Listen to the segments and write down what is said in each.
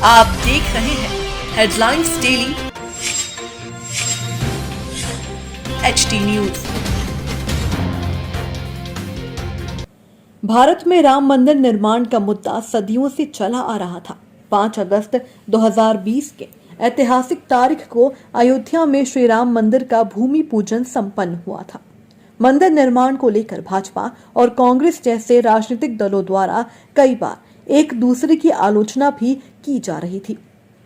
आप देख रहे हैं headlines daily HT news. Bharat में राम मंदिर निर्माण का मुद्दा सदियों से चला आ रहा था। 5 अगस्त 2020 के ऐतिहासिक तारीख को अयोध्या में श्री राम मंदिर का भूमि पूजन संपन्न हुआ था। मंदिर निर्माण को लेकर भाजपा और कांग्रेस जैसे राजनीतिक दलों द्वारा कई बार एक दूसरे की आलोचना भी की जा रही थी।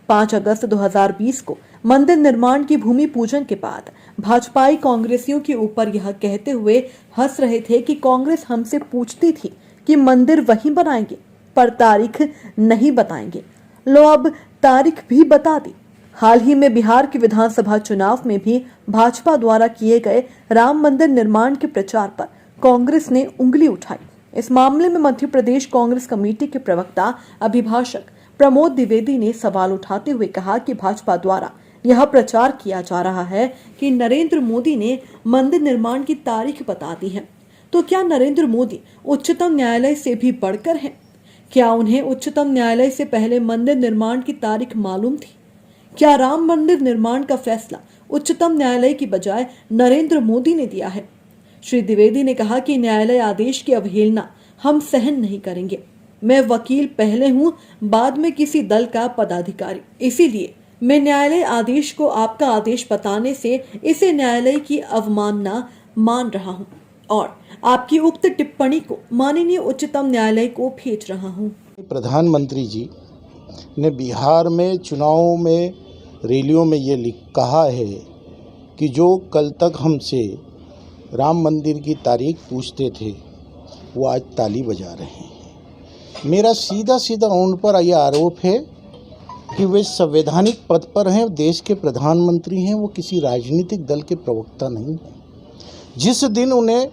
5 अगस्त 2020 को मंदिर निर्माण की भूमि पूजन के बाद भाजपाई कांग्रेसियों के ऊपर यह कहते हुए हंस रहे थे कि कांग्रेस हमसे पूछती थी कि मंदिर वहीं बनाएंगे पर तारीख नहीं बताएंगे। लो अब तारीख भी बता दी। हाल ही में बिहार के विधानसभा चुनाव में भी भाजपा द्वारा किए गए राम मंदिर निर्माण के प्रचार पर कांग्रेस ने उंगली उठाई। इस मामले में मध्य प्रदेश कांग्रेस कमेटी के प्रवक्ता अभिभाषक प्रमोद द्विवेदी ने सवाल उठाते हुए कहा कि भाजपा द्वारा यह प्रचार किया जा रहा है कि नरेंद्र मोदी ने मंदिर निर्माण की तारीख बता दी है, तो क्या नरेंद्र मोदी उच्चतम न्यायालय से भी बढ़कर हैं? क्या उन्हें उच्चतम न्यायालय से पहले मंदिर निर्माण की तारीख मालूम थी? क्या राम मंदिर निर्माण का फैसला उच्चतम न्यायालय की बजाय नरेंद्र मोदी ने दिया है? श्री द्विवेदी ने कहा कि न्यायालय आदेश की अवहेलना हम सहन नहीं करेंगे। मैं वकील पहले हूं, बाद में किसी दल का पदाधिकारी, इसीलिए मैं न्यायालय आदेश को आपका आदेश बताने से इसे न्यायालय की अवमानना मान रहा हूं और आपकी उक्त टिप्पणी को माननीय उच्चतम न्यायालय को भेज रहा हूं। प्रधानमंत्री जी ने बिहार में चुनाव में रैलियों में ये कहा है कि जो कल तक हमसे राम मंदिर की तारीख पूछते थे वो आज ताली बजा रहे हैं। मेरा सीधा सीधा उन पर यह आरोप है कि वे संवैधानिक पद पर हैं, देश के प्रधानमंत्री हैं, वो किसी राजनीतिक दल के प्रवक्ता नहीं हैं। जिस दिन उन्हें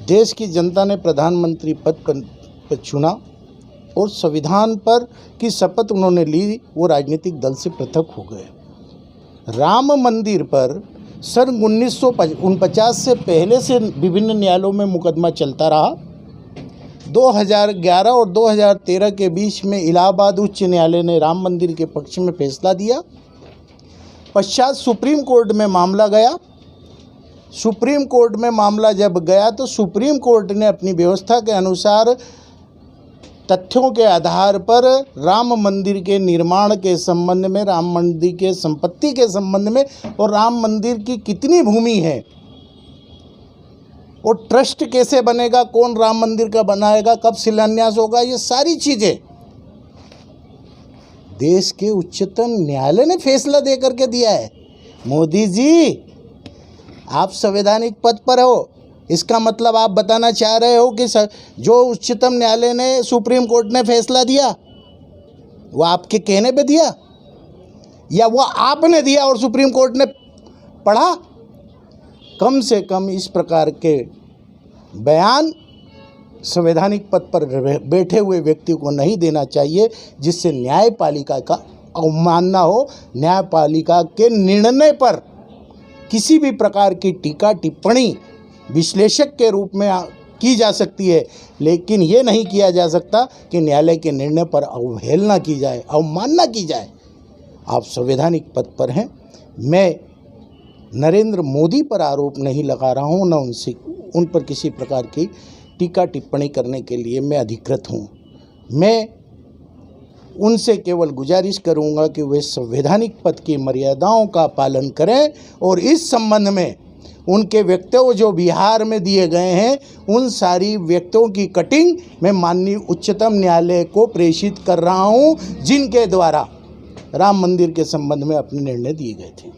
देश की जनता ने प्रधानमंत्री पद पर चुना और संविधान पर की शपथ उन्होंने ली, वो राजनीतिक दल से पृथक हो गए। राम मंदिर पर सन 1949 से पहले से विभिन्न न्यायालयों में मुकदमा चलता रहा। 2011 और 2013 के बीच में इलाहाबाद उच्च न्यायालय ने राम मंदिर के पक्ष में फैसला दिया। पश्चात सुप्रीम कोर्ट में मामला गया। सुप्रीम कोर्ट में मामला जब गया तो सुप्रीम कोर्ट ने अपनी व्यवस्था के अनुसार तथ्यों के आधार पर राम मंदिर के निर्माण के संबंध में, राम मंदिर के संपत्ति के संबंध में और राम मंदिर की कितनी भूमि है और ट्रस्ट कैसे बनेगा, कौन राम मंदिर का बनाएगा, कब शिलान्यास होगा, ये सारी चीज़ें देश के उच्चतम न्यायालय ने फैसला दे करके दिया है। मोदी जी, आप संवैधानिक पद पर हो, इसका मतलब आप बताना चाह रहे हो कि जो उच्चतम न्यायालय ने, सुप्रीम कोर्ट ने फैसला दिया वो आपके कहने पे दिया या वो आपने दिया और सुप्रीम कोर्ट ने पढ़ा? कम से कम इस प्रकार के बयान संवैधानिक पद पर बैठे हुए व्यक्ति को नहीं देना चाहिए, जिससे न्यायपालिका का अवमानना हो। न्यायपालिका के निर्णय पर किसी भी प्रकार की टीका टिप्पणी विश्लेषक के रूप में की जा सकती है, लेकिन ये नहीं किया जा सकता कि न्यायालय के निर्णय पर अवहेलना की जाए, अवमानना की जाए। आप संवैधानिक पद पर हैं। मैं नरेंद्र मोदी पर आरोप नहीं लगा रहा हूँ, न उन पर किसी प्रकार की टीका टिप्पणी करने के लिए मैं अधिकृत हूँ। मैं उनसे केवल गुजारिश करूँगा कि वे संवैधानिक पद की मर्यादाओं का पालन करें और इस संबंध में उनके वक्तव्य जो बिहार में दिए गए हैं उन सारी वक्तव्यों की कटिंग मैं माननीय उच्चतम न्यायालय को प्रेषित कर रहा हूँ, जिनके द्वारा राम मंदिर के संबंध में अपने निर्णय दिए गए थे।